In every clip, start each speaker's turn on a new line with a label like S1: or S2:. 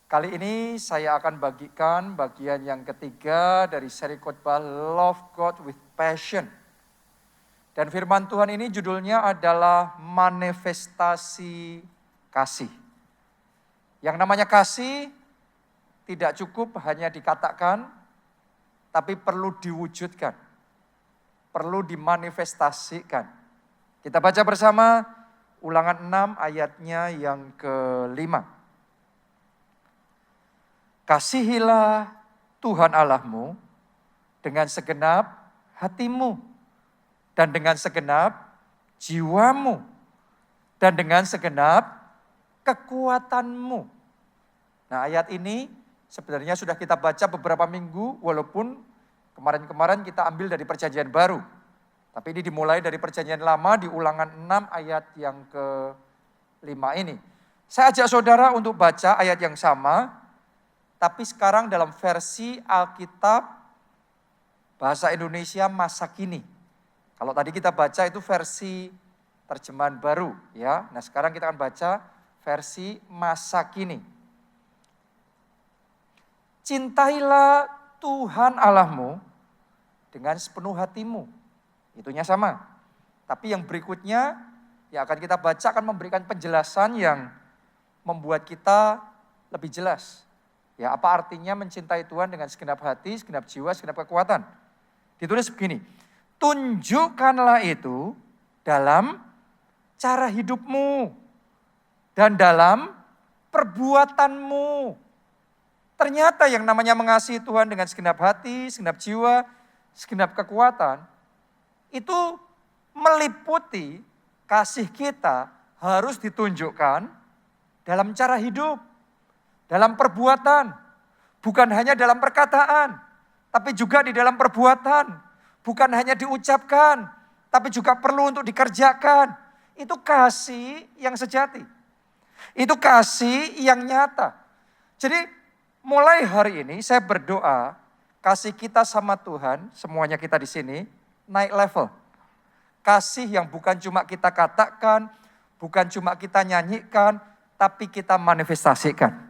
S1: Kali ini saya akan bagikan bagian yang ketiga dari seri khotbah Love God with Passion. Dan firman Tuhan ini judulnya adalah manifestasi kasih. Yang namanya kasih tidak cukup hanya dikatakan, tapi perlu diwujudkan. Perlu dimanifestasikan. Kita baca bersama Ulangan 6 ayatnya yang ke-5. Kasihilah Tuhan Allahmu dengan segenap hatimu dan dengan segenap jiwamu dan dengan segenap kekuatanmu. Nah, ayat ini sebenarnya sudah kita baca beberapa minggu walaupun kemarin-kemarin kita ambil dari Perjanjian Baru. Tapi ini dimulai dari Perjanjian Lama di Ulangan 6 ayat yang ke-5 ini. Saya ajak saudara untuk baca ayat yang sama, tapi sekarang dalam versi Alkitab bahasa Indonesia masa kini. Kalau tadi kita baca itu versi terjemahan baru, ya. Nah, sekarang kita akan baca versi masa kini. Cintailah Tuhan Allahmu dengan sepenuh hatimu. Itunya sama. Tapi yang berikutnya yang akan kita baca akan memberikan penjelasan yang membuat kita lebih jelas. Ya, apa artinya mencintai Tuhan dengan segenap hati, segenap jiwa, segenap kekuatan. Ditulis begini, tunjukkanlah itu dalam cara hidupmu dan dalam perbuatanmu. Ternyata yang namanya mengasihi Tuhan dengan segenap hati, segenap jiwa, segenap kekuatan, itu meliputi kasih kita harus ditunjukkan dalam cara hidup. Dalam perbuatan, bukan hanya dalam perkataan, tapi juga di dalam perbuatan. Bukan hanya diucapkan, tapi juga perlu untuk dikerjakan. Itu kasih yang sejati. Itu kasih yang nyata. Jadi mulai hari ini saya berdoa, kasih kita sama Tuhan, semuanya kita di sini, naik level. Kasih yang bukan cuma kita katakan, bukan cuma kita nyanyikan, tapi kita manifestasikan.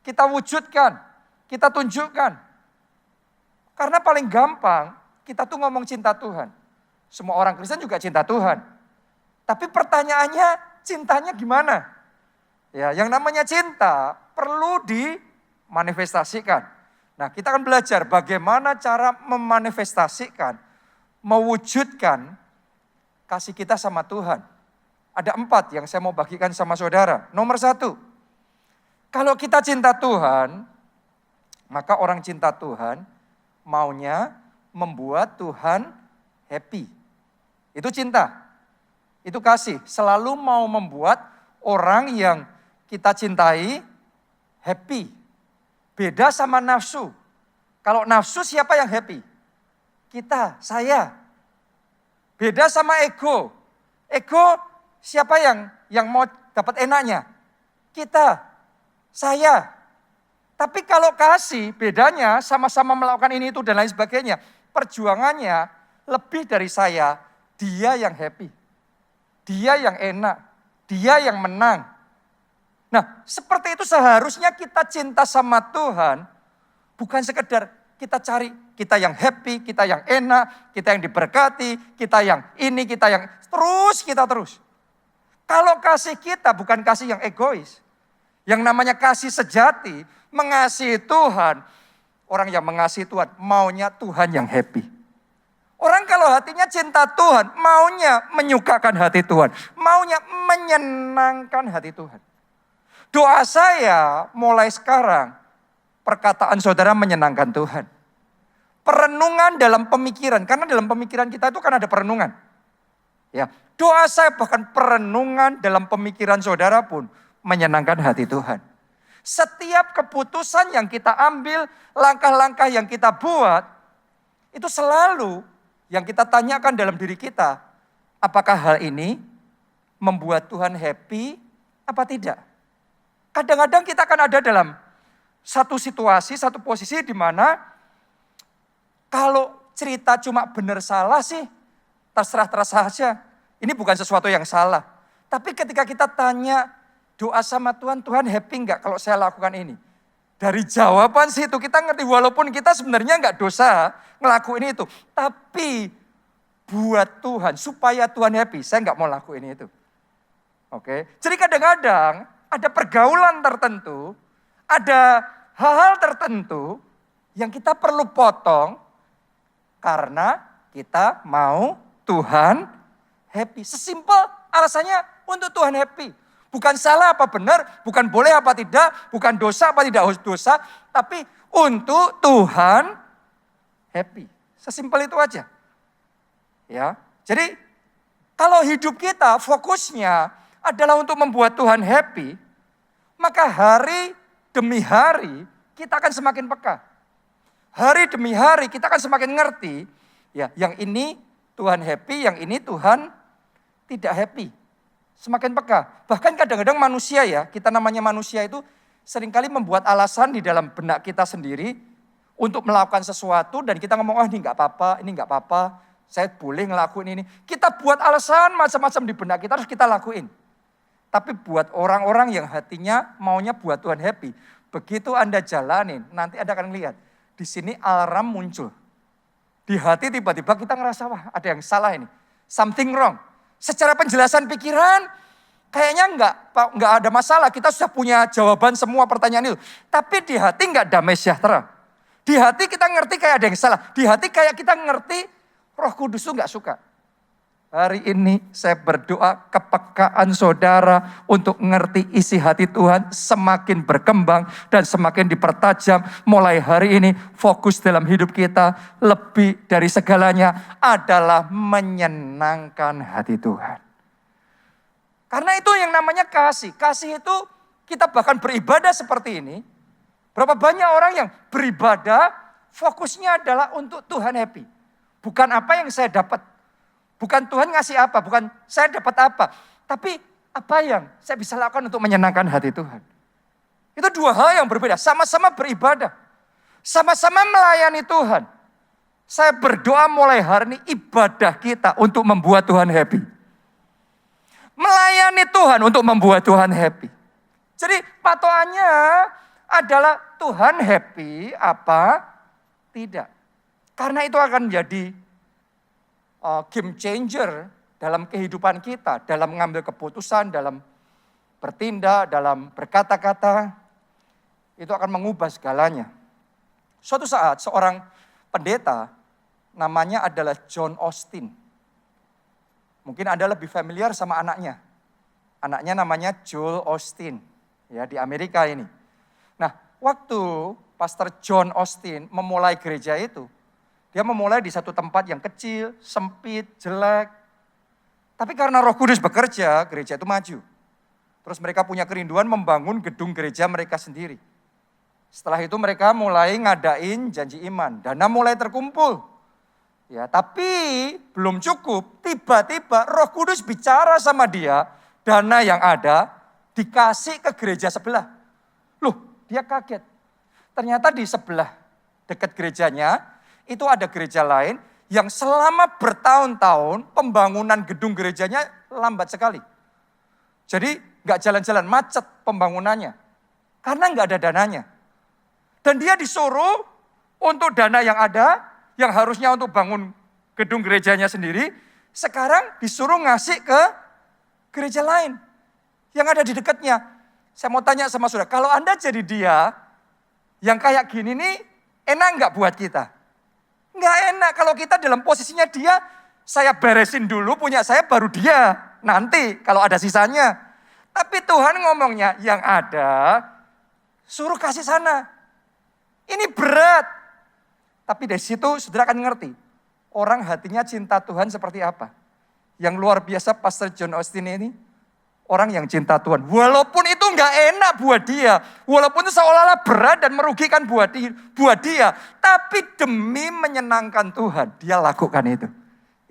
S1: Kita wujudkan, kita tunjukkan. Karena paling gampang, kita tuh ngomong cinta Tuhan. Semua orang Kristen juga cinta Tuhan. Tapi pertanyaannya, cintanya gimana? Ya, yang namanya cinta perlu dimanifestasikan. Nah, kita akan belajar bagaimana cara memanifestasikan, mewujudkan kasih kita sama Tuhan. Ada 4 yang saya mau bagikan sama saudara. Nomor 1, kalau kita cinta Tuhan, maka orang cinta Tuhan maunya membuat Tuhan happy. Itu cinta, itu kasih. Selalu mau membuat orang yang kita cintai happy. Beda sama nafsu. Kalau nafsu siapa yang happy? Kita, saya. Beda sama ego. Ego siapa yang mau dapat enaknya? Kita. Saya. Tapi kalau kasih bedanya sama-sama melakukan ini itu dan lain sebagainya. Perjuangannya lebih dari saya. Dia yang happy. Dia yang enak. Dia yang menang. Nah, seperti itu seharusnya kita cinta sama Tuhan. Bukan sekedar kita cari kita yang happy, kita yang enak, kita yang diberkati, kita yang ini, kita yang terus. Kalau kasih kita bukan kasih yang egois. Yang namanya kasih sejati, mengasihi Tuhan. Orang yang mengasihi Tuhan, maunya Tuhan yang happy. Orang kalau hatinya cinta Tuhan, maunya menyukakan hati Tuhan. Maunya menyenangkan hati Tuhan. Doa saya mulai sekarang, perkataan saudara menyenangkan Tuhan. Perenungan dalam pemikiran, karena dalam pemikiran kita itu kan ada perenungan. Ya, doa saya bahkan perenungan dalam pemikiran saudara pun menyenangkan hati Tuhan. Setiap keputusan yang kita ambil, langkah-langkah yang kita buat, itu selalu yang kita tanyakan dalam diri kita, apakah hal ini membuat Tuhan happy apa tidak? Kadang-kadang kita akan ada dalam satu situasi, satu posisi di mana kalau cerita cuma benar salah sih, terserah saja. Ini bukan sesuatu yang salah. Tapi ketika kita tanya, doa sama Tuhan, Tuhan happy enggak kalau saya lakukan ini? Dari jawaban situ kita ngerti, walaupun kita sebenarnya enggak dosa ngelakuin itu. Tapi buat Tuhan, supaya Tuhan happy, saya enggak mau lakuin itu. Oke, jadi kadang-kadang ada pergaulan tertentu, ada hal-hal tertentu yang kita perlu potong karena kita mau Tuhan happy. Sesimpel alasannya untuk Tuhan happy. Bukan salah apa benar, bukan boleh apa tidak, bukan dosa apa tidak dosa, tapi untuk Tuhan happy. Sesimpel itu aja. Ya. Jadi kalau hidup kita fokusnya adalah untuk membuat Tuhan happy, maka hari demi hari kita akan semakin peka. Hari demi hari kita akan semakin ngerti, ya, yang ini Tuhan happy, yang ini Tuhan tidak happy. Semakin peka. Bahkan kadang-kadang manusia ya, kita namanya manusia itu seringkali membuat alasan di dalam benak kita sendiri untuk melakukan sesuatu dan kita ngomong, oh ini enggak apa-apa, ini enggak apa-apa, saya boleh ngelakuin ini. Kita buat alasan macam-macam di benak kita harus kita lakuin. Tapi buat orang-orang yang hatinya maunya buat Tuhan happy, begitu Anda jalanin, nanti Anda akan lihat di sini alarm muncul. Di hati tiba-tiba kita ngerasa, wah ada yang salah ini, something wrong. Secara penjelasan pikiran, kayaknya enggak ada masalah. Kita sudah punya jawaban semua pertanyaan itu. Tapi di hati enggak damai sejahtera. Di hati kita ngerti kayak ada yang salah. Di hati kayak kita ngerti Roh Kudus itu enggak suka. Hari ini saya berdoa kepekaan saudara untuk ngerti isi hati Tuhan semakin berkembang dan semakin dipertajam. Mulai hari ini fokus dalam hidup kita lebih dari segalanya adalah menyenangkan hati Tuhan. Karena itu yang namanya kasih. Kasih itu kita bahkan beribadah seperti ini. Berapa banyak orang yang beribadah fokusnya adalah untuk Tuhan happy. Bukan apa yang saya dapat. Bukan Tuhan ngasih apa, bukan saya dapat apa. Tapi apa yang saya bisa lakukan untuk menyenangkan hati Tuhan. Itu dua hal yang berbeda, sama-sama beribadah. Sama-sama melayani Tuhan. Saya berdoa mulai hari ini ibadah kita untuk membuat Tuhan happy. Melayani Tuhan untuk membuat Tuhan happy. Jadi patokannya adalah Tuhan happy apa tidak. Karena itu akan menjadi game changer dalam kehidupan kita, dalam mengambil keputusan, dalam bertindak, dalam berkata-kata, itu akan mengubah segalanya. Suatu saat seorang pendeta, namanya adalah John Osteen. Mungkin Anda lebih familiar sama anaknya. Anaknya namanya Joel Osteen, ya di Amerika ini. Nah, waktu Pastor John Osteen memulai gereja itu, dia memulai di satu tempat yang kecil, sempit, jelek. Tapi karena Roh Kudus bekerja, gereja itu maju. Terus mereka punya kerinduan membangun gedung gereja mereka sendiri. Setelah itu mereka mulai ngadain janji iman. Dana mulai terkumpul. Ya, tapi belum cukup. Tiba-tiba Roh Kudus bicara sama dia, dana yang ada dikasih ke gereja sebelah. Loh, dia kaget. Ternyata di sebelah dekat gerejanya, itu ada gereja lain yang selama bertahun-tahun pembangunan gedung gerejanya lambat sekali. Jadi nggak jalan-jalan, macet pembangunannya. Karena nggak ada dananya. Dan dia disuruh untuk dana yang ada, yang harusnya untuk bangun gedung gerejanya sendiri, sekarang disuruh ngasih ke gereja lain yang ada di dekatnya. Saya mau tanya sama saudara, kalau Anda jadi dia, yang kayak gini nih enak nggak buat kita? Nggak enak kalau kita dalam posisinya dia, saya beresin dulu punya saya baru dia. Nanti kalau ada sisanya. Tapi Tuhan ngomongnya yang ada, suruh kasih sana. Ini berat. Tapi dari situ saudara akan ngerti. Orang hatinya cinta Tuhan seperti apa. Yang luar biasa Pastor John Osteen ini, orang yang cinta Tuhan. Walaupun itu nggak enak buat dia. Walaupun itu seolah-olah berat dan merugikan buat dia. Tapi demi menyenangkan Tuhan, dia lakukan itu.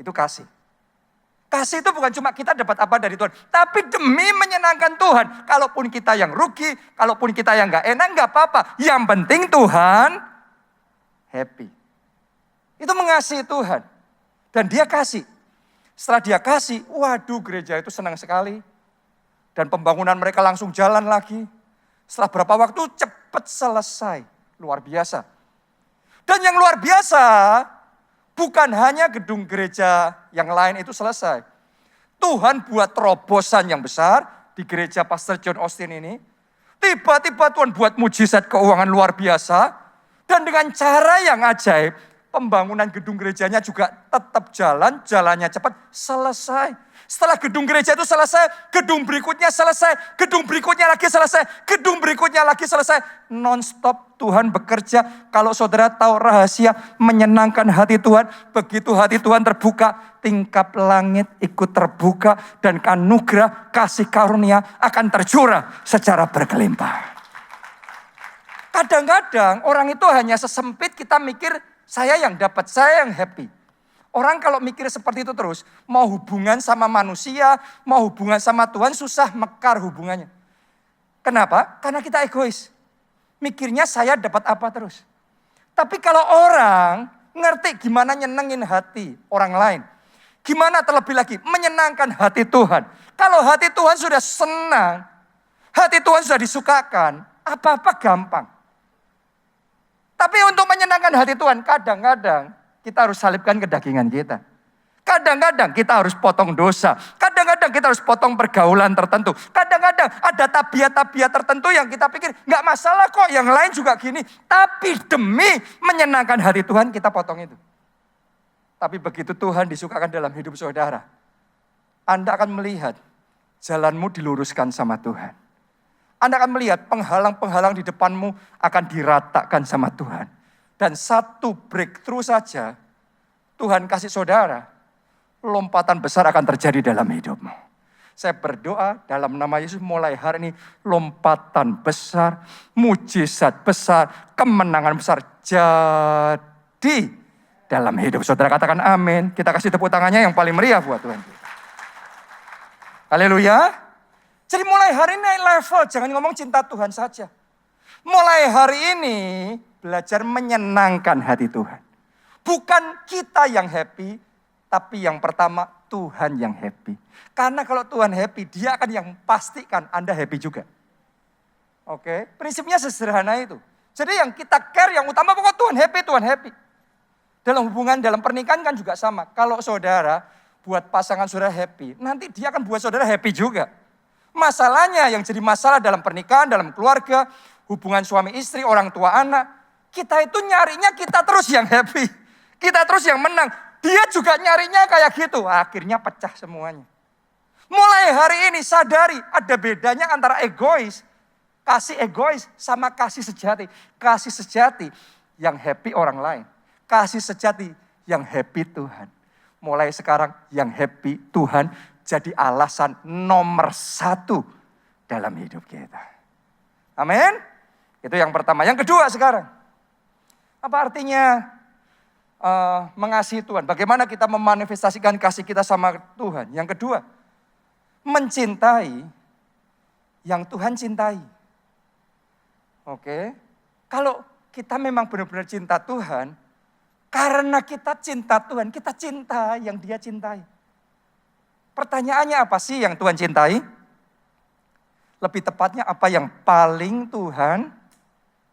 S1: Itu kasih. Kasih itu bukan cuma kita dapat apa dari Tuhan. Tapi demi menyenangkan Tuhan. Kalaupun kita yang rugi, kalaupun kita yang nggak enak, nggak apa-apa. Yang penting Tuhan happy. Itu mengasihi Tuhan. Dan dia kasih. Setelah dia kasih, waduh gereja itu senang sekali. Dan pembangunan mereka langsung jalan lagi. Setelah berapa waktu cepat selesai. Luar biasa. Dan yang luar biasa, bukan hanya gedung gereja yang lain itu selesai. Tuhan buat terobosan yang besar di gereja Pastor John Austin ini. Tiba-tiba Tuhan buat mujizat keuangan luar biasa. Dan dengan cara yang ajaib, pembangunan gedung gerejanya juga tetap jalan, jalannya cepat, selesai. Setelah gedung gereja itu selesai, gedung berikutnya selesai, gedung berikutnya lagi selesai, gedung berikutnya lagi selesai. Non-stop Tuhan bekerja. Kalau saudara tahu rahasia menyenangkan hati Tuhan, begitu hati Tuhan terbuka, tingkap langit ikut terbuka dan anugerah kasih karunia akan tercurah secara berkelimpah. Kadang-kadang orang itu hanya sesempit kita mikir saya yang dapat, saya yang happy. Orang kalau mikir seperti itu terus, mau hubungan sama manusia, mau hubungan sama Tuhan, susah mekar hubungannya. Kenapa? Karena kita egois. Mikirnya saya dapat apa terus. Tapi kalau orang ngerti gimana nyenengin hati orang lain. Gimana terlebih lagi menyenangkan hati Tuhan. Kalau hati Tuhan sudah senang, hati Tuhan sudah disukakan, apa-apa gampang. Tapi untuk menyenangkan hati Tuhan, kadang-kadang kita harus salibkan kedagingan kita. Kadang-kadang kita harus potong dosa. Kadang-kadang kita harus potong pergaulan tertentu. Kadang-kadang ada tabiat-tabiat tertentu yang kita pikir nggak masalah kok, yang lain juga gini. Tapi demi menyenangkan hati Tuhan kita potong itu. Tapi begitu Tuhan disukakan dalam hidup saudara, Anda akan melihat jalanmu diluruskan sama Tuhan. Anda akan melihat penghalang-penghalang di depanmu akan diratakan sama Tuhan. Dan satu breakthrough saja, Tuhan kasih saudara, lompatan besar akan terjadi dalam hidupmu. Saya berdoa dalam nama Yesus mulai hari ini, lompatan besar, mujizat besar, kemenangan besar jadi dalam hidup saudara. Katakan amin. Kita kasih tepuk tangannya yang paling meriah buat Tuhan. Haleluya. Jadi mulai hari ini naik level, jangan ngomong cinta Tuhan saja. Mulai hari ini belajar menyenangkan hati Tuhan. Bukan kita yang happy, tapi yang pertama Tuhan yang happy. Karena kalau Tuhan happy, Dia akan yang pastikan Anda happy juga. Oke, prinsipnya sesederhana itu. Jadi yang kita care, yang utama pokoknya Tuhan happy, Tuhan happy. Dalam hubungan, dalam pernikahan kan juga sama. Kalau saudara buat pasangan saudara happy, nanti dia akan buat saudara happy juga. Masalahnya yang jadi masalah dalam pernikahan, dalam keluarga, hubungan suami istri, orang tua anak. Kita itu nyarinya kita terus yang happy. Kita terus yang menang. Dia juga nyarinya kayak gitu. Akhirnya pecah semuanya. Mulai hari ini sadari ada bedanya antara egois. Kasih egois sama kasih sejati. Kasih sejati yang happy orang lain. Kasih sejati yang happy Tuhan. Mulai sekarang yang happy Tuhan jadi alasan nomor 1 dalam hidup kita. Amin. Itu yang pertama. Yang kedua sekarang. Apa artinya mengasihi Tuhan? Bagaimana kita memanifestasikan kasih kita sama Tuhan? Yang kedua, mencintai yang Tuhan cintai. Oke. Kalau kita memang benar-benar cinta Tuhan, karena kita cinta Tuhan, kita cinta yang Dia cintai. Pertanyaannya apa sih yang Tuhan cintai? Lebih tepatnya apa yang paling Tuhan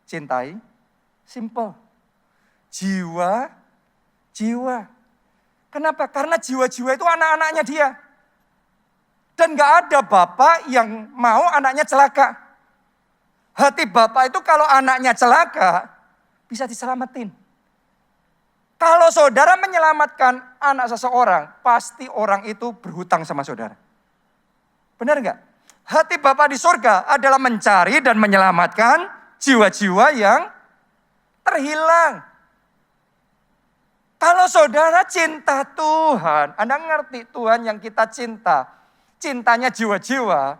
S1: cintai? Simple. Jiwa. Kenapa? Karena jiwa-jiwa itu anak-anaknya Dia. Dan gak ada bapak yang mau anaknya celaka. Hati bapak itu kalau anaknya celaka, bisa diselamatin. Kalau saudara menyelamatkan anak seseorang, pasti orang itu berhutang sama saudara. Benar enggak? Hati Bapa di surga adalah mencari dan menyelamatkan jiwa-jiwa yang terhilang. Kalau saudara cinta Tuhan, Anda ngerti Tuhan yang kita cinta, cintanya jiwa-jiwa,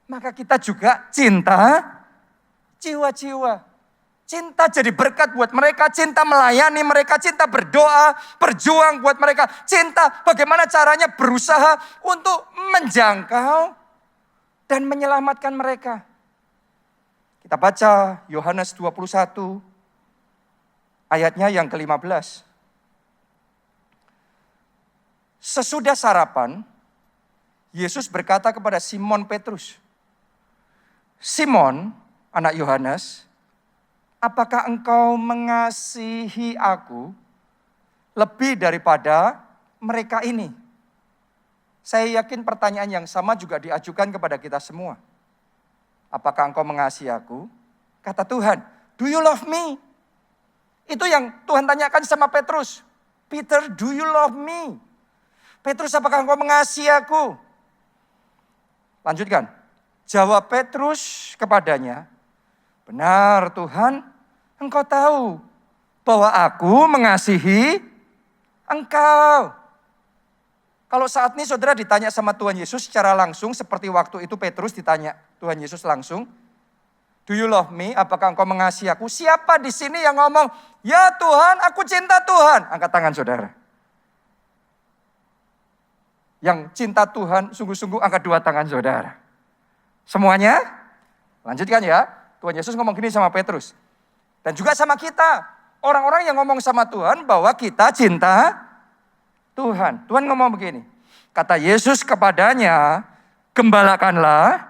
S1: maka kita juga cinta jiwa-jiwa. Cinta jadi berkat buat mereka, cinta melayani mereka, cinta berdoa, berjuang buat mereka. Cinta bagaimana caranya berusaha untuk menjangkau dan menyelamatkan mereka. Kita baca Yohanes 21 ayatnya yang ke-15. Sesudah sarapan, Yesus berkata kepada Simon Petrus, Simon, anak Yohanes, apakah engkau mengasihi aku lebih daripada mereka ini? Saya yakin pertanyaan yang sama juga diajukan kepada kita semua. Apakah engkau mengasihi aku? Kata Tuhan, do you love me? Itu yang Tuhan tanyakan sama Petrus. Peter, do you love me? Petrus, apakah engkau mengasihi aku? Lanjutkan. Jawab Petrus kepadanya, benar Tuhan, engkau tahu bahwa aku mengasihi engkau. Kalau saat ini saudara ditanya sama Tuhan Yesus secara langsung, seperti waktu itu Petrus ditanya Tuhan Yesus langsung, do you love me? Apakah engkau mengasihi aku? Siapa di sini yang ngomong, ya Tuhan, aku cinta Tuhan? Angkat tangan saudara. Yang cinta Tuhan, sungguh-sungguh angkat dua tangan saudara. Semuanya? Lanjutkan ya. Tuhan Yesus ngomong gini sama Petrus. Dan juga sama kita. Orang-orang yang ngomong sama Tuhan bahwa kita cinta Tuhan. Tuhan ngomong begini. Kata Yesus kepadanya, gembalakanlah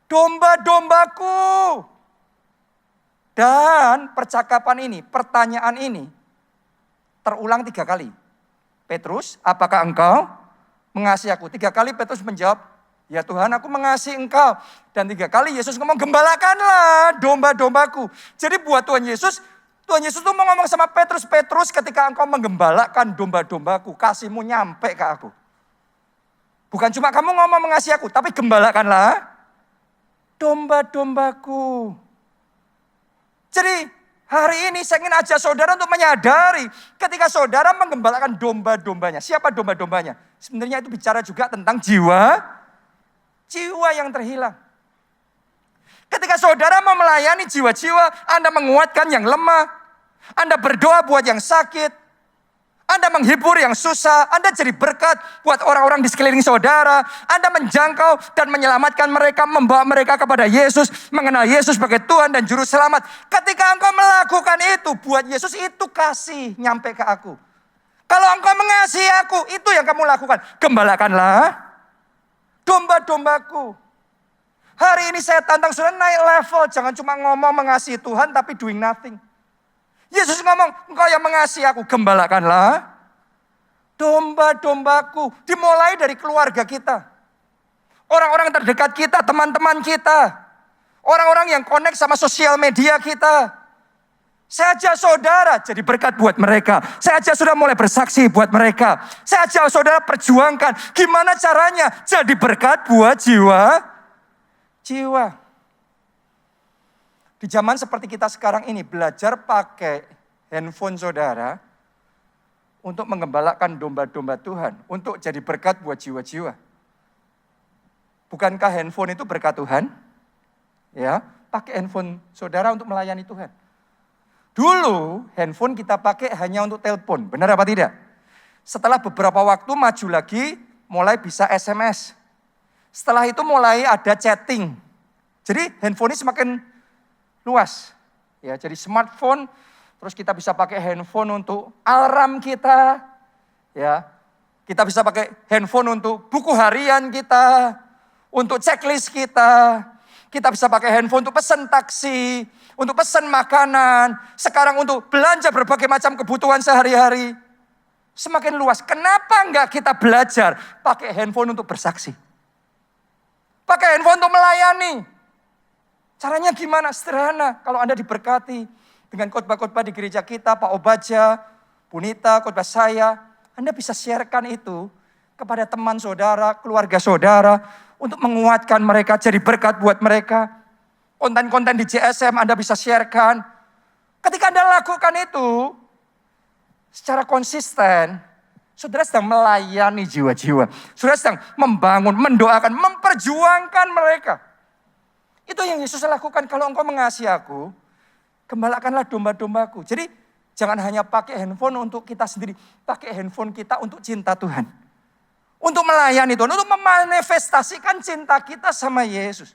S1: domba-dombaku. Dan percakapan ini, pertanyaan ini terulang 3 kali. Petrus, apakah engkau mengasihi aku? 3 kali Petrus menjawab, ya Tuhan, aku mengasihi engkau. Dan 3 kali Yesus ngomong, gembalakanlah domba-dombaku. Jadi buat Tuhan Yesus tuh mau ngomong sama Petrus, Petrus, ketika engkau menggembalakan domba-dombaku, kasihmu nyampe ke aku. Bukan cuma kamu ngomong mengasihi aku, tapi gembalakanlah domba-dombaku. Jadi hari ini saya ingin ajak saudara untuk menyadari ketika saudara menggembalakan domba-dombanya. Siapa domba-dombanya? Sebenarnya itu bicara juga tentang jiwa yang terhilang. Ketika saudara mau melayani jiwa-jiwa, Anda menguatkan yang lemah, Anda berdoa buat yang sakit, Anda menghibur yang susah, Anda jadi berkat buat orang-orang di sekeliling saudara, Anda menjangkau dan menyelamatkan mereka, membawa mereka kepada Yesus, mengenal Yesus sebagai Tuhan dan Juru Selamat. Ketika engkau melakukan itu, buat Yesus itu kasih nyampe ke aku. Kalau engkau mengasihi aku, itu yang kamu lakukan. Gembalakanlah domba-dombaku. Hari ini saya tantang saudara naik level. Jangan cuma ngomong mengasihi Tuhan tapi doing nothing. Yesus ngomong, engkau yang mengasihi aku, gembalakanlah domba-dombaku. Dimulai dari keluarga kita. Orang-orang terdekat kita, teman-teman kita. Orang-orang yang connect sama sosial media kita. Saya ajak saudara jadi berkat buat mereka. Saya ajak saudara mulai bersaksi buat mereka. Saya ajak saudara perjuangkan gimana caranya jadi berkat buat jiwa. Di zaman seperti kita sekarang ini, belajar pakai handphone saudara untuk menggembalakan domba-domba Tuhan, untuk jadi berkat buat jiwa-jiwa. Bukankah handphone itu berkat Tuhan? Ya, pakai handphone saudara untuk melayani Tuhan. Dulu handphone kita pakai hanya untuk telepon, benar apa tidak? Setelah beberapa waktu maju lagi, mulai bisa SMS. Setelah itu mulai ada chatting. Jadi handphone ini semakin luas. Ya, jadi smartphone, terus kita bisa pakai handphone untuk alarm kita. Ya, kita bisa pakai handphone untuk buku harian kita, untuk checklist kita. Kita bisa pakai handphone untuk pesan taksi, untuk pesan makanan. Sekarang untuk belanja berbagai macam kebutuhan sehari-hari. Semakin luas. Kenapa enggak kita belajar pakai handphone untuk bersaksi? Pakai handphone untuk melayani. Caranya gimana? Sederhana. Kalau Anda diberkati dengan khotbah-khotbah di gereja kita, Pak Obaja, Bunita, khotbah saya, Anda bisa sharekan itu kepada teman saudara, keluarga saudara, untuk menguatkan mereka, jadi berkat buat mereka. Konten-konten di JSM Anda bisa sharekan. Ketika Anda lakukan itu secara konsisten, saudara sedang melayani jiwa-jiwa. Saudara sedang membangun, mendoakan, memperjuangkan mereka. Itu yang Yesus lakukan. Kalau engkau mengasihi aku, gembalakanlah domba-dombaku. Jadi jangan hanya pakai handphone untuk kita sendiri. Pakai handphone kita untuk cinta Tuhan. Untuk melayani Tuhan, untuk memanifestasikan cinta kita sama Yesus.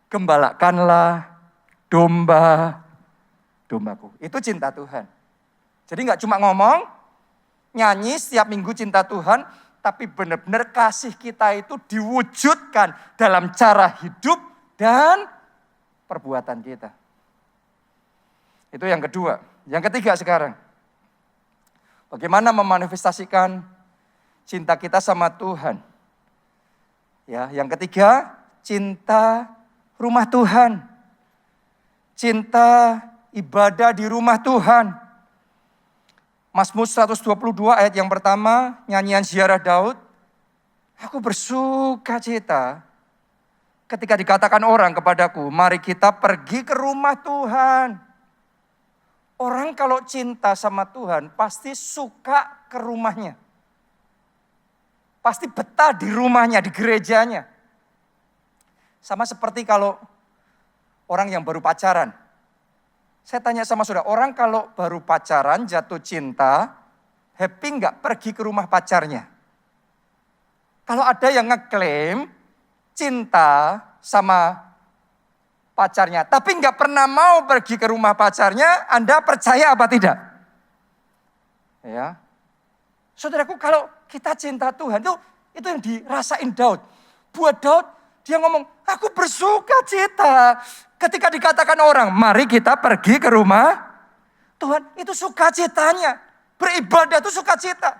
S1: Gembalakanlah domba-dombaku. Itu cinta Tuhan. Jadi gak cuma ngomong, nyanyi setiap minggu cinta Tuhan, tapi benar-benar kasih kita itu diwujudkan dalam cara hidup dan perbuatan kita. Itu yang kedua. Yang ketiga sekarang, bagaimana memanifestasikan cinta kita sama Tuhan. Ya, yang ketiga, cinta rumah Tuhan. Cinta ibadah di rumah Tuhan. Mazmur 122 ayat yang pertama, nyanyian ziarah Daud. Aku bersuka cita ketika dikatakan orang kepadaku, mari kita pergi ke rumah Tuhan. Orang kalau cinta sama Tuhan pasti suka ke rumahnya. Pasti betah di rumahnya, di gerejanya. Sama seperti kalau orang yang baru pacaran. Saya tanya sama saudara, orang kalau baru pacaran jatuh cinta, happy nggak pergi ke rumah pacarnya? Kalau ada yang ngeklaim cinta sama pacarnya, tapi nggak pernah mau pergi ke rumah pacarnya, Anda percaya apa tidak? Ya, saudaraku, kalau kita cinta Tuhan itu yang dirasain Daud. Buat Daud, dia ngomong, aku bersuka cita. Ketika dikatakan orang, mari kita pergi ke rumah Tuhan. Itu sukacitanya. Beribadah itu sukacita.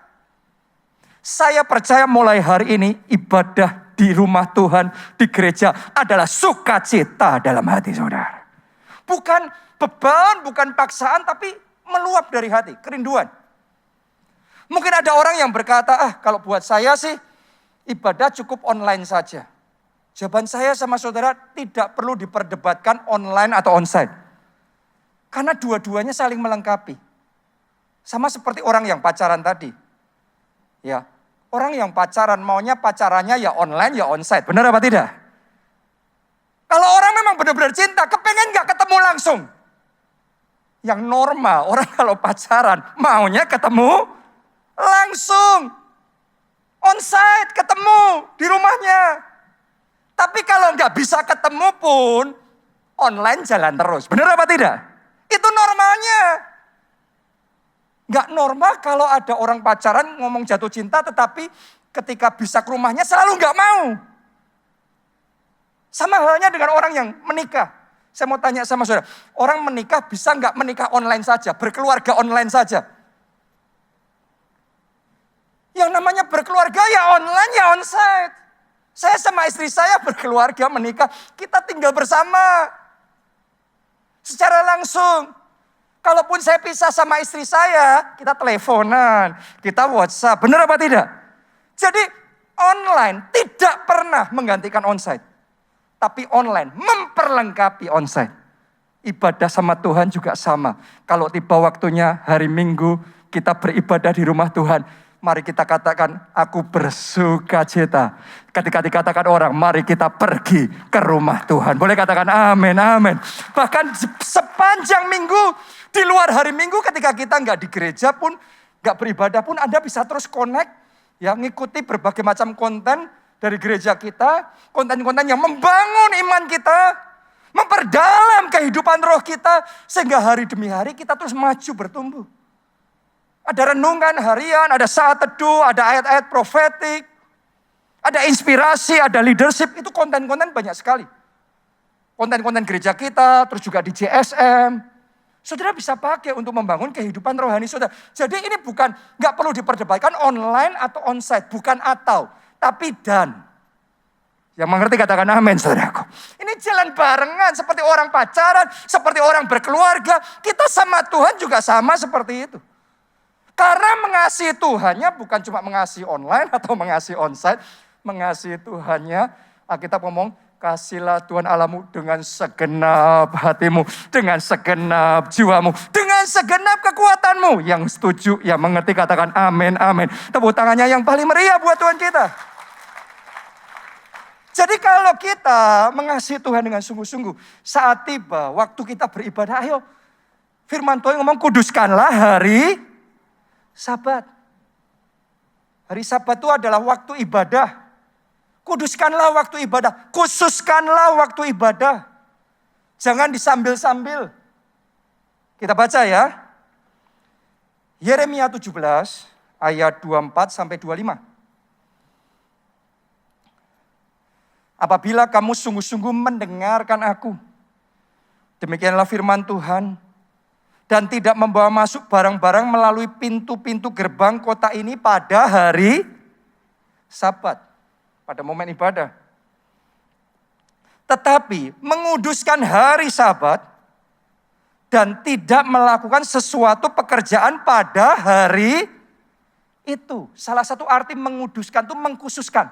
S1: Saya percaya mulai hari ini ibadah di rumah Tuhan, di gereja adalah sukacita dalam hati saudara. Bukan beban, bukan paksaan, tapi meluap dari hati, kerinduan. Mungkin ada orang yang berkata, kalau buat saya sih ibadah cukup online saja. Jawaban saya sama saudara, tidak perlu diperdebatkan online atau onsite. Karena dua-duanya saling melengkapi. Sama seperti orang yang pacaran tadi. Ya, orang yang pacaran maunya pacarannya ya online ya onsite. Benar apa tidak? Kalau orang memang benar-benar cinta, kepengen gak ketemu langsung. Yang normal, orang kalau pacaran maunya ketemu langsung. Onsite, ketemu di rumahnya. Tapi kalau nggak bisa ketemu pun, online jalan terus. Benar apa tidak? Itu normalnya. Nggak normal kalau ada orang pacaran ngomong jatuh cinta, tetapi ketika bisa ke rumahnya selalu nggak mau. Sama halnya dengan orang yang menikah. Saya mau tanya sama saudara, orang menikah bisa nggak menikah online saja, berkeluarga online saja? Yang namanya berkeluarga ya online ya onsite. Saya sama istri saya berkeluarga menikah, kita tinggal bersama. Secara langsung. Kalaupun saya pisah sama istri saya, kita teleponan, kita WhatsApp. Benar apa tidak? Jadi online tidak pernah menggantikan onsite. Tapi online memperlengkapi onsite. Ibadah sama Tuhan juga sama. Kalau tiba waktunya hari Minggu kita beribadah di rumah Tuhan, mari kita katakan, aku bersuka cita. Ketika dikatakan orang, mari kita pergi ke rumah Tuhan. Boleh katakan amin, amin. Bahkan sepanjang minggu, di luar hari Minggu ketika kita nggak di gereja pun, nggak beribadah pun, Anda bisa terus connect, ya, ngikuti berbagai macam konten dari gereja kita. Konten-konten yang membangun iman kita, memperdalam kehidupan roh kita, sehingga hari demi hari kita terus maju bertumbuh. Ada renungan harian, ada saat teduh, ada ayat-ayat profetik, ada inspirasi, ada leadership. Itu konten-konten banyak sekali. Konten-konten gereja kita, terus juga di JSM. Saudara bisa pakai untuk membangun kehidupan rohani saudara. Jadi ini bukan, nggak perlu diperdebatkan online atau onsite. Bukan atau, tapi dan. Yang mengerti katakan amin saudaraku. Ini jalan barengan seperti orang pacaran, seperti orang berkeluarga. Kita sama Tuhan juga sama seperti itu. Karena mengasihi Tuhannya bukan cuma mengasihi online atau mengasihi onsite. Mengasihi Tuhannya, Alkitab ngomong, kasihlah Tuhan Allahmu dengan segenap hatimu, dengan segenap jiwamu, dengan segenap kekuatanmu. Yang setuju, yang mengerti katakan amin, amin. Tepuk tangannya yang paling meriah buat Tuhan kita. Jadi kalau kita mengasihi Tuhan dengan sungguh-sungguh, saat tiba waktu kita beribadah, ayo. Firman Tuhan ngomong, kuduskanlah hari Sabat. Hari Sabat itu adalah waktu ibadah. Kuduskanlah waktu ibadah. Khususkanlah waktu ibadah. Jangan disambil-sambil. Kita baca ya. Yeremia 17 ayat 24 sampai 25. apabila kamu sungguh-sungguh mendengarkan aku. Demikianlah firman Tuhan. Dan tidak membawa masuk barang-barang melalui pintu-pintu gerbang kota ini pada hari Sabat. Pada momen ibadah. Tetapi menguduskan hari Sabat dan tidak melakukan sesuatu pekerjaan pada hari itu. Salah satu arti menguduskan itu mengkhususkan.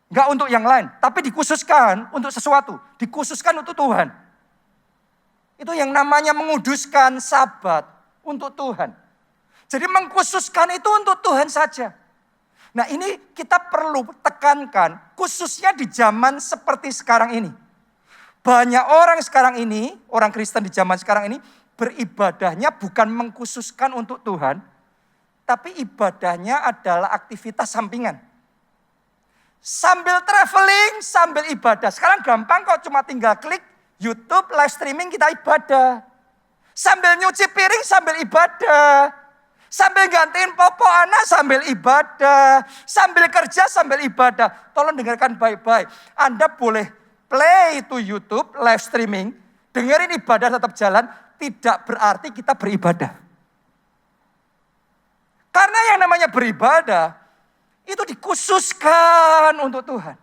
S1: Enggak untuk yang lain, tapi dikhususkan untuk sesuatu. Dikhususkan untuk Tuhan. Itu yang namanya menguduskan Sabat untuk Tuhan. Jadi mengkhususkan itu untuk Tuhan saja. Nah ini kita perlu tekankan khususnya di zaman seperti sekarang ini. Banyak orang sekarang ini, orang Kristen di zaman sekarang ini beribadahnya bukan mengkhususkan untuk Tuhan. Tapi ibadahnya adalah aktivitas sampingan. Sambil traveling, sambil ibadah. Sekarang gampang kok cuma tinggal klik YouTube, live streaming kita ibadah. Sambil nyuci piring, sambil ibadah. Sambil gantiin popok anak, sambil ibadah. Sambil kerja, sambil ibadah. Tolong dengarkan baik-baik. Anda boleh play itu YouTube, live streaming. Dengerin ibadah tetap jalan. Tidak berarti kita beribadah. Karena yang namanya beribadah, itu dikhususkan untuk Tuhan.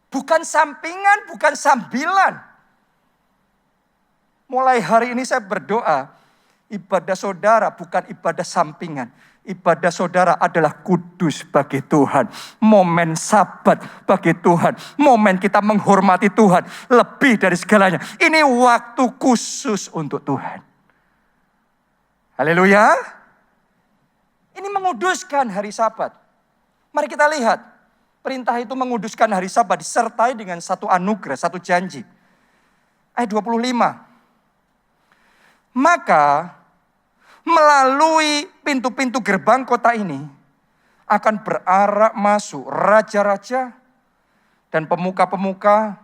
S1: Bukan sampingan, bukan sambilan. Mulai hari ini saya berdoa, ibadah saudara bukan ibadah sampingan. Ibadah saudara adalah kudus bagi Tuhan. Momen Sabat bagi Tuhan. Momen kita menghormati Tuhan. Lebih dari segalanya. Ini waktu khusus untuk Tuhan. Haleluya. Ini menguduskan hari Sabat. Mari kita lihat. Perintah itu menguduskan hari Sabat disertai dengan satu anugerah, satu janji. Ayat 25. Maka melalui pintu-pintu gerbang kota ini akan berarak masuk raja-raja dan pemuka-pemuka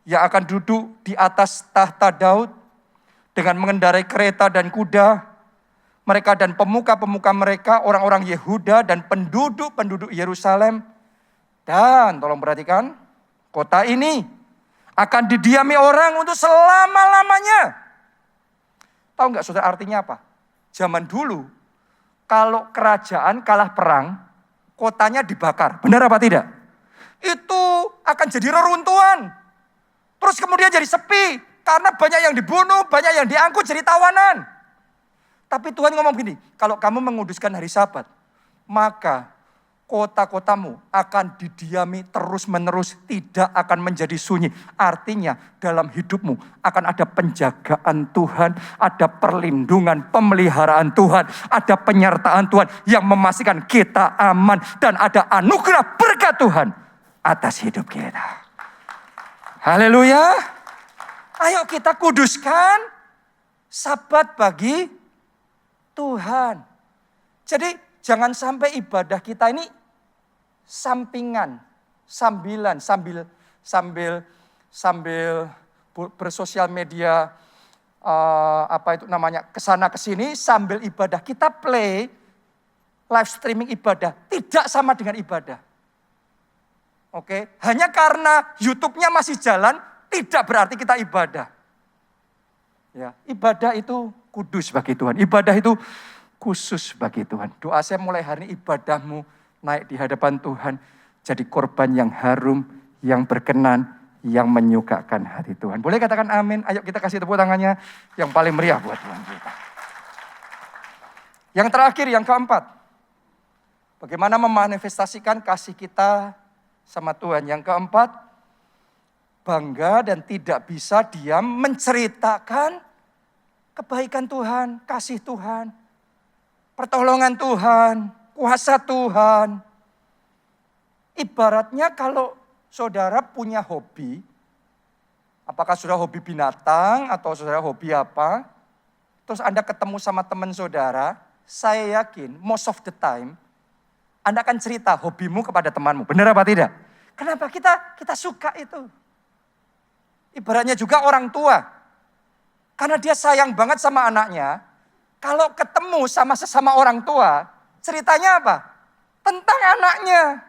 S1: yang akan duduk di atas tahta Daud dengan mengendarai kereta dan kuda. Mereka dan pemuka-pemuka mereka, orang-orang Yehuda dan penduduk-penduduk Yerusalem. Dan tolong perhatikan, kota ini akan didiami orang untuk selama-lamanya. Tahu nggak saudara artinya apa? Zaman dulu, kalau kerajaan kalah perang, kotanya dibakar. Benar apa tidak? Itu akan jadi reruntuhan. Terus kemudian jadi sepi. Karena banyak yang dibunuh, banyak yang diangkut jadi tawanan. Tapi Tuhan ngomong begini, kalau kamu menguduskan hari Sabat, maka kota-kotamu akan didiami terus-menerus, tidak akan menjadi sunyi. Artinya dalam hidupmu akan ada penjagaan Tuhan, ada perlindungan, pemeliharaan Tuhan, ada penyertaan Tuhan yang memastikan kita aman dan ada anugerah berkat Tuhan atas hidup kita. Haleluya. Ayo kita kuduskan Sabat bagi Tuhan. Jadi jangan sampai ibadah kita ini sampingan, sambil bersosial media, kesana kesini sambil ibadah. Kita play live streaming ibadah, tidak sama dengan ibadah. Oke, hanya karena YouTube-nya masih jalan, tidak berarti kita ibadah. Ya, ibadah itu kudus bagi Tuhan. Ibadah itu khusus bagi Tuhan. Doa saya mulai hari ini, ibadahmu naik di hadapan Tuhan. Jadi korban yang harum, yang berkenan, yang menyukakan hati Tuhan. Boleh katakan amin? Ayo kita kasih tepuk tangannya yang paling meriah buat Tuhan kita. Yang terakhir, yang keempat. Bagaimana memanifestasikan kasih kita sama Tuhan. Yang keempat, bangga dan tidak bisa diam menceritakan kebaikan Tuhan, kasih Tuhan, pertolongan Tuhan, kuasa Tuhan. Ibaratnya kalau saudara punya hobi, apakah saudara hobi binatang atau saudara hobi apa, terus Anda ketemu sama teman saudara, saya yakin most of the time Anda akan cerita hobimu kepada temanmu. Benar apa tidak? Kenapa kita suka itu? Ibaratnya juga orang tua. Karena dia sayang banget sama anaknya. Kalau ketemu sama sesama orang tua, ceritanya apa? Tentang anaknya.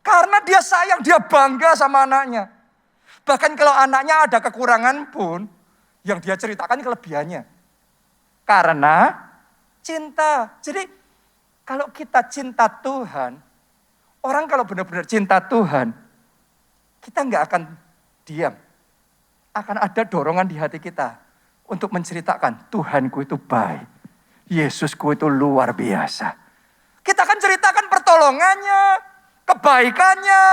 S1: Karena dia sayang, dia bangga sama anaknya. Bahkan kalau anaknya ada kekurangan pun, yang dia ceritakan kelebihannya. Karena cinta. Jadi kalau kita cinta Tuhan, orang kalau benar-benar cinta Tuhan, kita nggak akan diam. Akan ada dorongan di hati kita untuk menceritakan, Tuhanku itu baik. Yesusku itu luar biasa. Kita akan ceritakan pertolongannya, kebaikannya,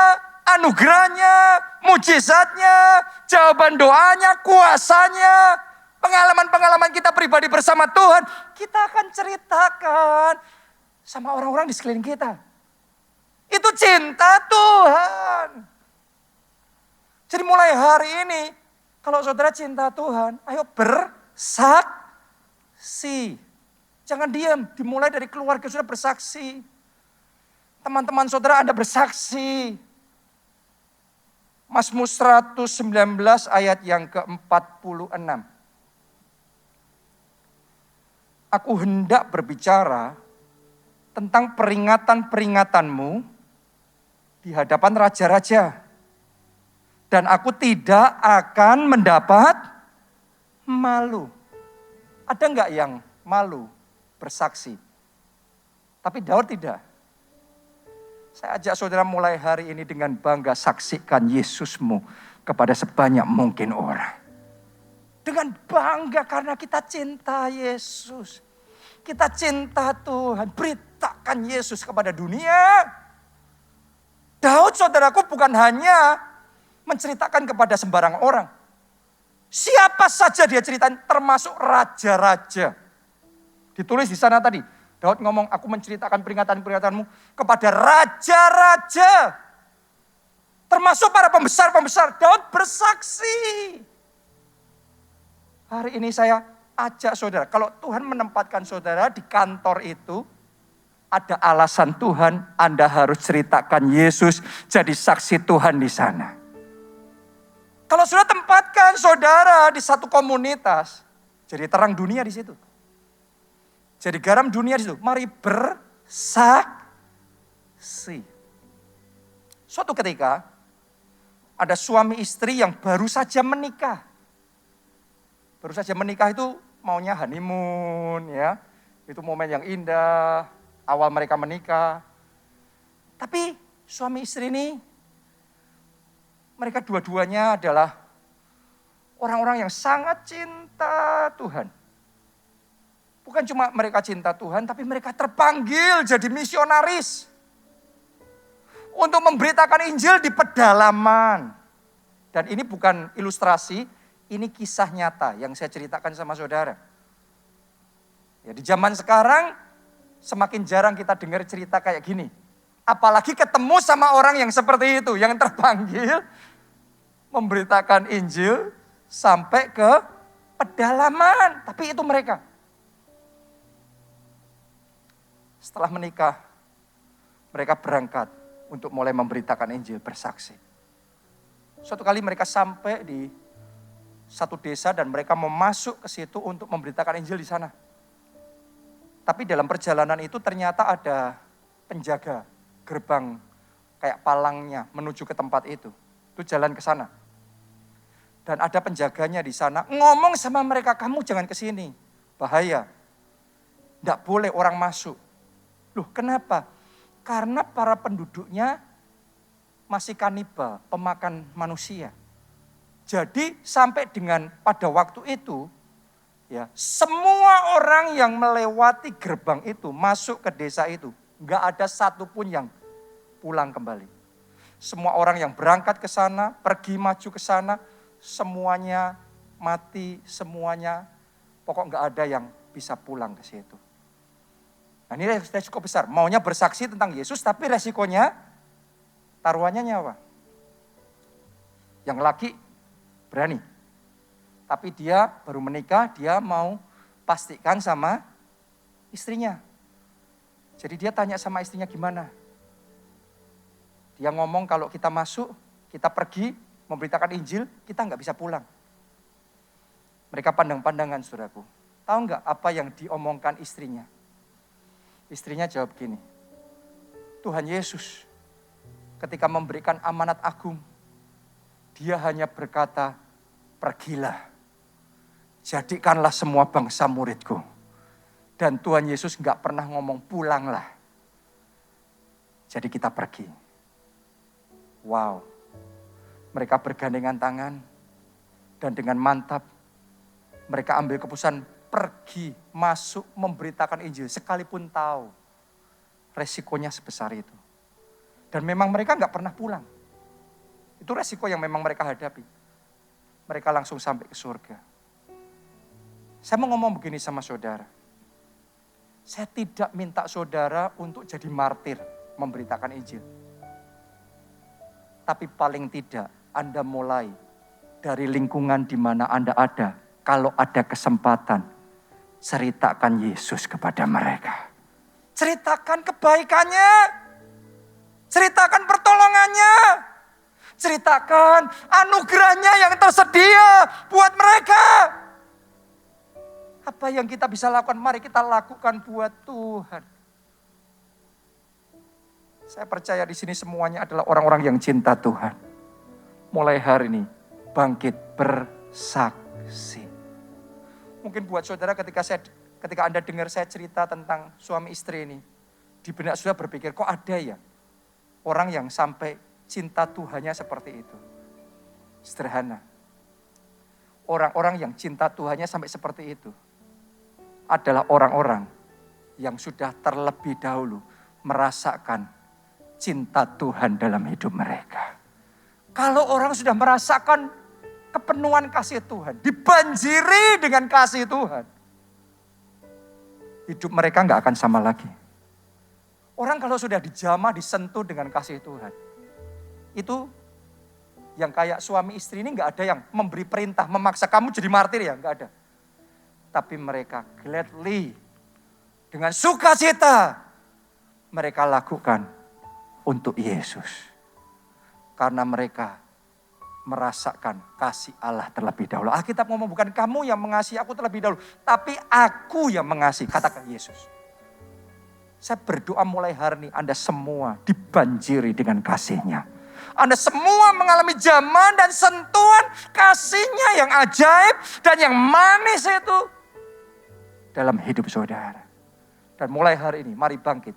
S1: anugerahnya, mujizatnya, jawaban doanya, kuasanya, pengalaman-pengalaman kita pribadi bersama Tuhan. Kita akan ceritakan sama orang-orang di sekeliling kita. Itu cinta Tuhan. Jadi mulai hari ini, kalau saudara cinta Tuhan, ayo bersaksi. Jangan diam, dimulai dari keluarga sudah bersaksi. Teman-teman saudara Anda bersaksi. Mazmur 119 ayat yang ke-46. Aku hendak berbicara tentang peringatan-peringatanmu di hadapan raja-raja. Dan aku tidak akan mendapat malu. Ada enggak yang malu bersaksi? Tapi Daud tidak. Saya ajak saudara mulai hari ini dengan bangga saksikan Yesusmu kepada sebanyak mungkin orang. Dengan bangga karena kita cinta Yesus. Kita cinta Tuhan. Beritakan Yesus kepada dunia. Daud saudaraku bukan hanya menceritakan kepada sembarang orang. Siapa saja dia ceritain, termasuk raja-raja. Ditulis di sana tadi. Daud ngomong, aku menceritakan peringatan-peringatanmu kepada raja-raja. Termasuk para pembesar-pembesar. Daud bersaksi. Hari ini saya ajak saudara, kalau Tuhan menempatkan saudara di kantor itu, ada alasan Tuhan, Anda harus ceritakan Yesus jadi saksi Tuhan di sana. Kalau sudah tempatkan saudara di satu komunitas, jadi terang dunia di situ. Jadi garam dunia di situ. Mari bersaksi. Suatu ketika ada suami istri yang baru saja menikah. Baru saja menikah itu maunya honeymoon ya. Itu momen yang indah, awal mereka menikah. Tapi suami istri ini mereka dua-duanya adalah orang-orang yang sangat cinta Tuhan. Bukan cuma mereka cinta Tuhan, tapi mereka terpanggil jadi misionaris. Untuk memberitakan Injil di pedalaman. Dan ini bukan ilustrasi, ini kisah nyata yang saya ceritakan sama saudara. Ya, di zaman sekarang, semakin jarang kita dengar cerita kayak gini. Apalagi ketemu sama orang yang seperti itu, yang terpanggil memberitakan Injil sampai ke pedalaman. Tapi itu mereka. Setelah menikah, mereka berangkat untuk mulai memberitakan Injil, bersaksi. Suatu kali mereka sampai di satu desa dan mereka mau masuk ke situ untuk memberitakan Injil di sana. Tapi dalam perjalanan itu ternyata ada penjaga gerbang kayak palangnya menuju ke tempat itu. Itu jalan ke sana. Dan ada penjaganya di sana ngomong sama mereka, kamu jangan ke sini, bahaya. Tidak boleh orang masuk. Loh, kenapa? Karena para penduduknya masih kanibal, pemakan manusia. Jadi sampai dengan pada waktu itu, ya semua orang yang melewati gerbang itu, masuk ke desa itu, nggak ada satupun yang pulang kembali. Semua orang yang berangkat ke sana, pergi maju ke sana, semuanya mati, semuanya, pokok nggak ada yang bisa pulang ke situ. Nah ini resiko besar, maunya bersaksi tentang Yesus tapi resikonya taruhannya nyawa. Yang laki berani, tapi dia baru menikah, dia mau pastikan sama istrinya. Jadi dia tanya sama istrinya gimana. Dia ngomong kalau kita masuk, kita pergi memberitakan Injil, kita nggak bisa pulang. Mereka pandang-pandangan saudaraku. Tahu nggak apa yang diomongkan istrinya? Istrinya jawab gini, Tuhan Yesus ketika memberikan amanat agung, dia hanya berkata, pergilah, jadikanlah semua bangsa muridku. Dan Tuhan Yesus gak pernah ngomong pulanglah. Jadi kita pergi. Wow, mereka bergandengan tangan dan dengan mantap mereka ambil keputusan pergi, masuk, memberitakan Injil sekalipun tahu resikonya sebesar itu. Dan memang mereka gak pernah pulang. Itu resiko yang memang mereka hadapi. Mereka langsung sampai ke surga. Saya mau ngomong begini sama saudara. Saya tidak minta saudara untuk jadi martir, memberitakan Injil. Tapi paling tidak Anda mulai dari lingkungan di mana Anda ada. Kalau ada kesempatan, ceritakan Yesus kepada mereka. Ceritakan kebaikannya. Ceritakan pertolongannya. Ceritakan anugerahnya yang tersedia buat mereka. Apa yang kita bisa lakukan? Mari kita lakukan buat Tuhan. Saya percaya di sini semuanya adalah orang-orang yang cinta Tuhan. Mulai hari ini bangkit bersaksi. Mungkin buat saudara ketika Anda dengar saya cerita tentang suami istri ini, di benak saudara berpikir, kok ada ya orang yang sampai cinta Tuhannya seperti itu. Sederhana. Orang-orang yang cinta Tuhannya sampai seperti itu adalah orang-orang yang sudah terlebih dahulu merasakan cinta Tuhan dalam hidup mereka. Kalau orang sudah merasakan kepenuhan kasih Tuhan, dibanjiri dengan kasih Tuhan, hidup mereka gak akan sama lagi. Orang kalau sudah dijamah, disentuh dengan kasih Tuhan, itu yang kayak suami istri ini gak ada yang memberi perintah, memaksa kamu jadi martir ya, gak ada. Tapi mereka gladly, dengan sukacita, mereka lakukan untuk Yesus. Karena mereka merasakan kasih Allah terlebih dahulu. Alkitab ngomong bukan kamu yang mengasihi aku terlebih dahulu, tapi aku yang mengasihi, katakan Yesus. Saya berdoa mulai hari ini Anda semua dibanjiri dengan kasih-Nya. Anda semua mengalami zaman dan sentuhan kasih-Nya yang ajaib dan yang manis itu dalam hidup saudara. Dan mulai hari ini mari bangkit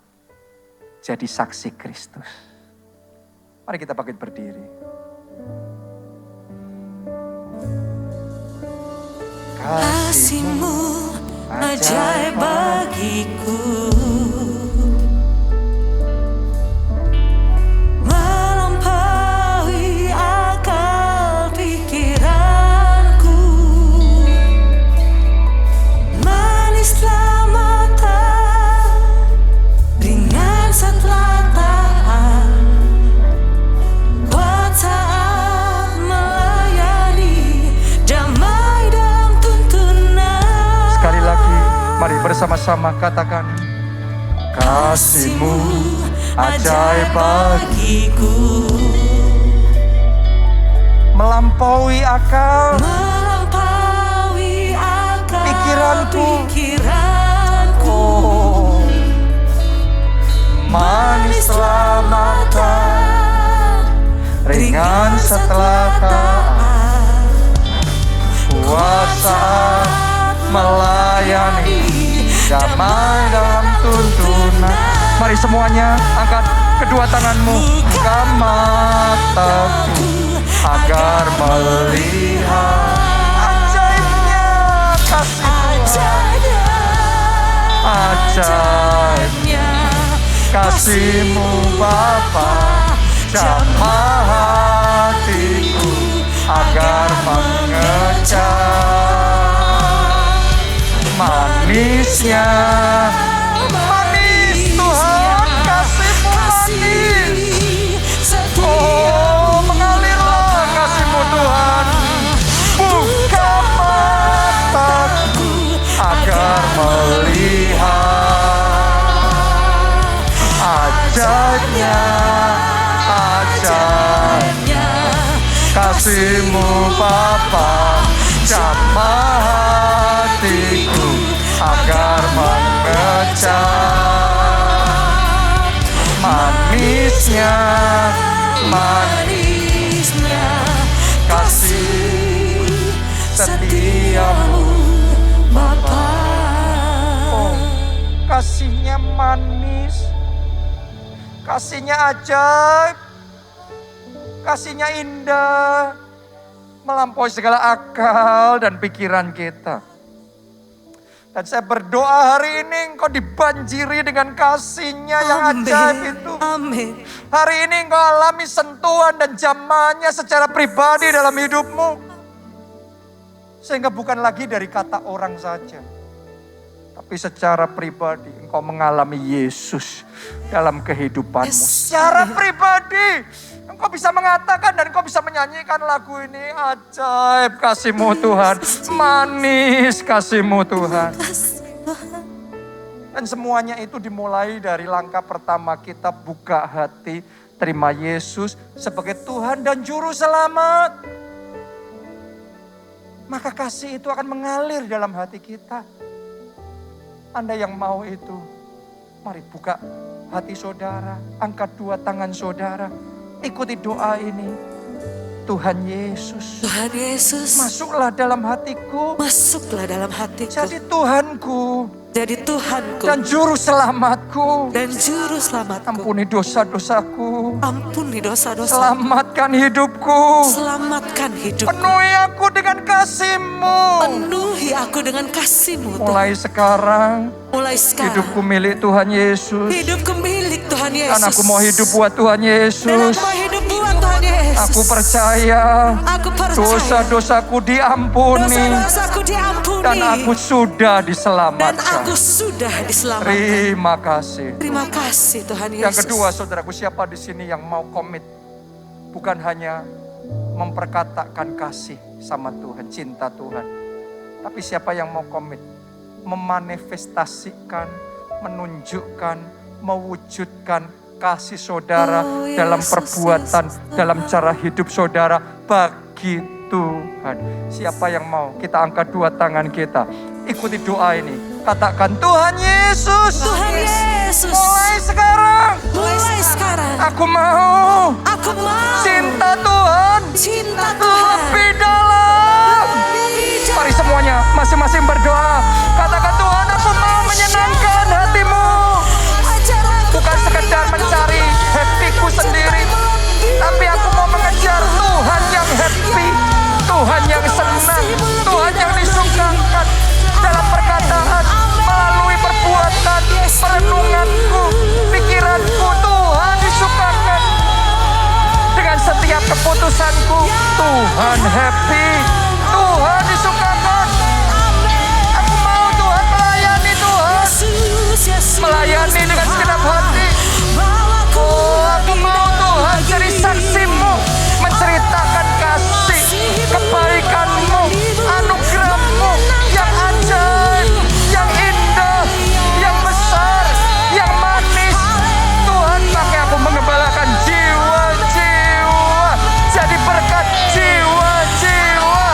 S1: jadi saksi Kristus. Mari kita bangkit berdiri.
S2: Kasih-Mu ajaib bagiku, melampaui akal pikiranku, manislah mata, ringan setelah taat, kuat saat melayani, damai dalam tuntunan.
S1: Sekali lagi mari bersama-sama katakan, kasih-Mu ajaib
S2: bagiku,
S1: melampaui akal
S2: pikiranku,
S1: manislah mata, ringan setelah taat, kuasa melayani, damai dalam tuntunan. Mari semuanya angkat kedua tanganmu, buka mataku agar melihat ajaibnya kasih Tuhan, ajaibnya kasih-Mu Bapa, jamah hatiku agar mengejar manisnya. Manis Tuhan, kasih-Mu manis. Oh, mengalirlah kasih-Mu Tuhan. Buka mataku agar melihat ajaibnya, ajaibnya kasih-Mu Bapa, jamah hatiku agar mengejar manisnya Kasih-Nya ajaib, kasih-Nya indah, melampaui segala akal dan pikiran kita. Dan saya berdoa hari ini engkau dibanjiri dengan kasih-Nya yang ajaib itu.
S2: Amin.
S1: Hari ini engkau alami sentuhan dan jamahannya secara pribadi dalam hidupmu. Sehingga bukan lagi dari kata orang saja. Tapi secara pribadi engkau mengalami Yesus dalam kehidupanmu.
S2: Yes.
S1: Secara pribadi engkau bisa mengatakan dan engkau bisa menyanyikan lagu ini. Ajaib kasih-Mu Tuhan, manis kasih-Mu Tuhan. Dan semuanya itu dimulai dari langkah pertama kita buka hati, terima Yesus sebagai Tuhan dan Juru Selamat. Maka kasih itu akan mengalir dalam hati kita. Anda yang mau itu, mari buka hati saudara, angkat dua tangan saudara, ikuti doa ini. Tuhan Yesus,
S2: Tuhan Yesus,
S1: masuklah dalam hatiku,
S2: masuklah dalam hatiku.
S1: jadi Tuhanku
S2: Jadi Tuhanku
S1: dan Juru Selamatku.
S2: dan Juru Selamatku.
S1: Ampuni dosa-dosaku,
S2: Ampuni dosa-dosa.
S1: selamatkan hidupku,
S2: Selamatkan hidupku.
S1: penuhi aku dengan kasih-Mu.
S2: Penuhi aku dengan kasih-Mu, Tuhan.
S1: Mulai sekarang,
S2: Mulai sekarang.
S1: hidupku milik Tuhan Yesus.
S2: Hidupku milik Tuhan Yesus.
S1: Dan aku mau hidup buat Tuhan
S2: Dan
S1: Yesus.
S2: aku mau hidup buat Tuhan Yesus.
S1: Aku percaya
S2: Aku percaya.
S1: dosa-dosaku diampuni.
S2: Dosa-dosaku diampuni.
S1: Dan aku sudah
S2: Dan
S1: diselamatkan.
S2: aku sudah diselamatkan.
S1: Terima kasih.
S2: Terima kasih Tuhan Yesus.
S1: Yang kedua, saudaraku, siapa di sini yang mau komit? Bukan hanya memperkatakan kasih sama Tuhan, cinta Tuhan. Tapi siapa yang mau komit? Memanifestasikan, menunjukkan, mewujudkan kasih saudara
S2: Oh,
S1: dalam
S2: Yesus,
S1: perbuatan,
S2: Yesus.
S1: dalam cara hidup saudara bagi Tuhan. Siapa yang mau? Kita angkat dua tangan kita. Ikuti doa ini. Katakan, Tuhan Yesus.
S2: Tuhan Yesus.
S1: Mulai sekarang.
S2: Mulai sekarang.
S1: Aku mau
S2: Aku mau
S1: cinta Tuhan
S2: cinta Tuhan.
S1: lebih dalam. Mari semuanya masing-masing berdoa. Katakan, Tuhan, aku mau menyenangkan hatimu. Bukan sekedar mencari happy-ku sendiri. Tapi aku mau mengejar Tuhan yang happy. Tuhan yang senang. Tuhan yang disukakan. Dalam perkataan, melalui perbuatan, perenunganku, pikiranku, Tuhan disukakan. Dengan setiap keputusanku, Tuhan happy. Tuhan disukakan. Aku mau Tuhan melayani Tuhan. Melayani dengan segenap hati. Oh, aku mau Tuhan jadi saksimu. Menceritakan kasih, kebaikanmu, anugerahmu yang ajaib, yang indah, yang besar, yang manis. Tuhan, pakai aku mengembalakan jiwa-jiwa. Jadi berkat jiwa-jiwa.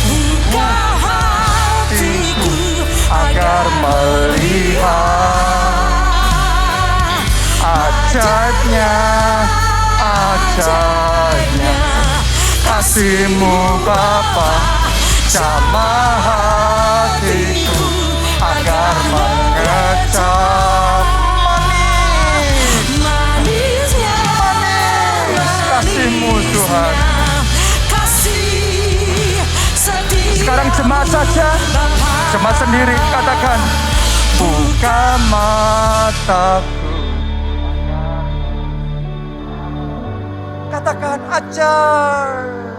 S2: Buka hatiku
S1: Agar melihat ajaibnya, ajaibnya kasih-Mu Bapa, jamah hatiku agar mengecap manis,
S2: manisnya,
S1: manis kasih-Mu Tuhan.
S2: kasih setia
S1: Sekarang jemaat saja, jemaat sendiri katakan, buka mataku. Katakan ajaib.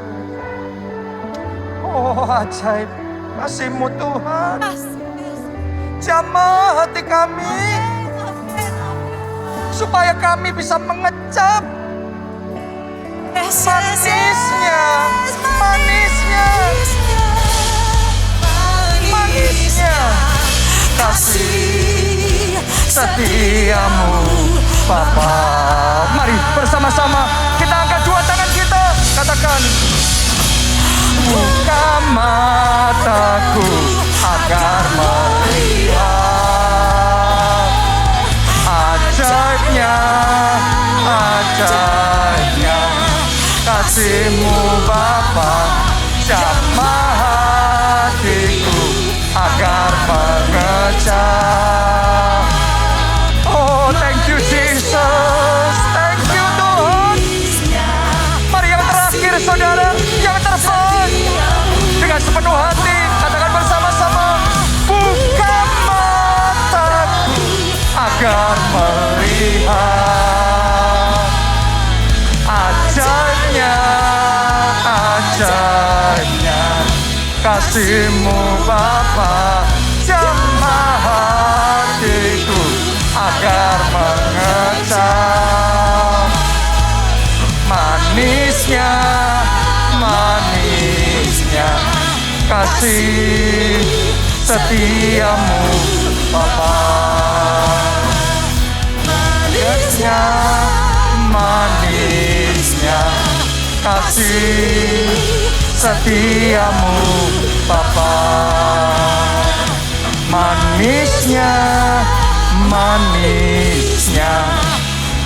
S1: Oh ajaib kasih-Mu Tuhan. Jamah hati kami. Supaya kami bisa mengecap manisnya. Manisnya. Manisnya. Kasih setiamu Bapa. Mari bersama-sama kita angkat dua tangan kita. Katakan, buka mataku agar melihat ajaibnya, ajaibnya kasih-Mu Bapa, jamah hatiku agar mengecap kasih-Mu Bapa jamah hatiku agar mengecap manisnya kasih setiamu Bapa. Manisnya kasih setiamu Bapa. Manisnya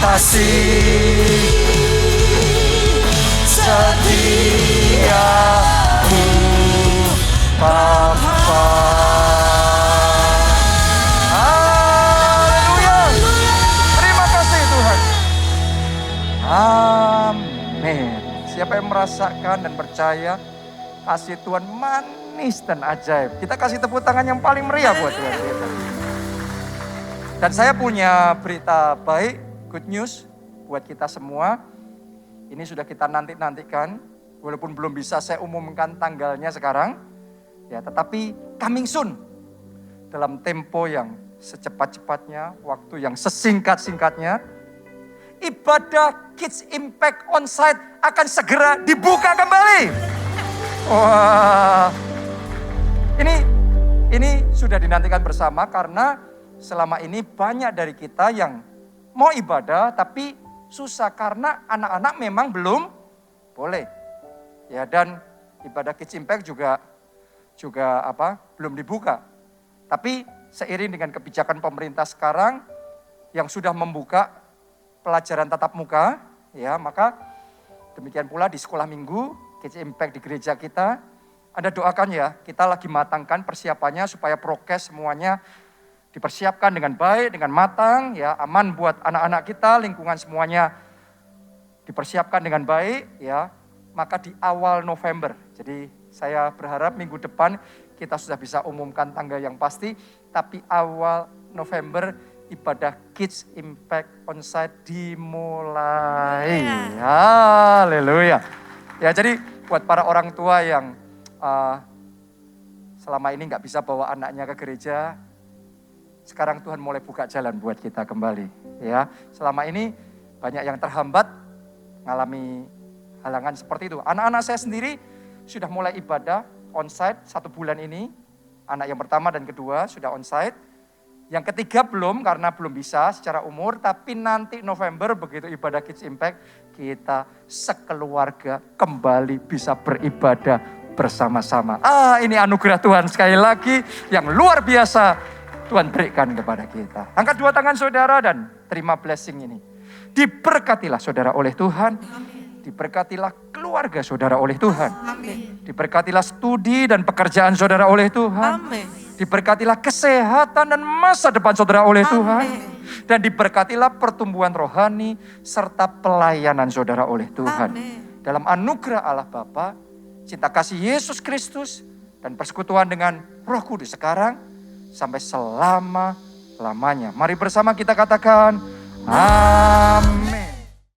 S1: kasih setiamu Bapa. Haleluya. Terima kasih Tuhan. Amin. Siapa yang merasakan dan percaya kasih Tuhan manis dan ajaib. Kita kasih tepuk tangan yang paling meriah buat Tuhan kita. Dan saya punya berita baik, good news buat kita semua. Ini sudah kita nantikan, walaupun belum bisa saya umumkan tanggalnya sekarang. Ya, tetapi coming soon. Dalam tempo yang secepat-cepatnya, waktu yang sesingkat-singkatnya, ibadah Kids Impact Onsite akan segera dibuka kembali. Wah, ini sudah dinantikan bersama karena selama ini banyak dari kita yang mau ibadah tapi susah karena anak-anak memang belum boleh. Ya, dan ibadah Kids Impact juga belum dibuka. Tapi seiring dengan kebijakan pemerintah sekarang yang sudah membuka pelajaran tatap muka, ya, maka demikian pula di sekolah minggu Kids Impact di gereja kita. Anda doakan ya, kita lagi matangkan persiapannya supaya prokes semuanya dipersiapkan dengan baik, dengan matang, ya, aman buat anak-anak kita, lingkungan semuanya dipersiapkan dengan baik, ya. Maka di awal November, jadi saya berharap minggu depan kita sudah bisa umumkan tanggal yang pasti, tapi awal November ibadah Kids Impact Onsite dimulai. Haleluya. Ya, jadi buat para orang tua yang selama ini nggak bisa bawa anaknya ke gereja, sekarang Tuhan mulai buka jalan buat kita kembali. Ya, selama ini banyak yang terhambat, ngalami halangan seperti itu. Anak-anak saya sendiri sudah mulai ibadah onsite 1 bulan ini. Anak yang pertama dan kedua sudah onsite. Yang ketiga belum karena belum bisa secara umur. Tapi nanti November begitu ibadah Kids Impact, kita sekeluarga kembali bisa beribadah bersama-sama. Ini anugerah Tuhan sekali lagi yang luar biasa Tuhan berikan kepada kita. Angkat 2 tangan saudara dan terima blessing ini. Diberkatilah saudara oleh Tuhan. Diberkatilah keluarga saudara oleh Tuhan.
S2: Amin.
S1: Diberkatilah studi dan pekerjaan saudara oleh Tuhan.
S2: Amin.
S1: Diberkatilah kesehatan dan masa depan saudara oleh Tuhan.
S2: Amin.
S1: Dan diberkatilah pertumbuhan rohani serta pelayanan saudara oleh Tuhan.
S2: Amin.
S1: Dalam anugerah Allah Bapa, cinta kasih Yesus Kristus, dan persekutuan dengan Roh Kudus sekarang sampai selama-lamanya. Mari bersama kita katakan, amin.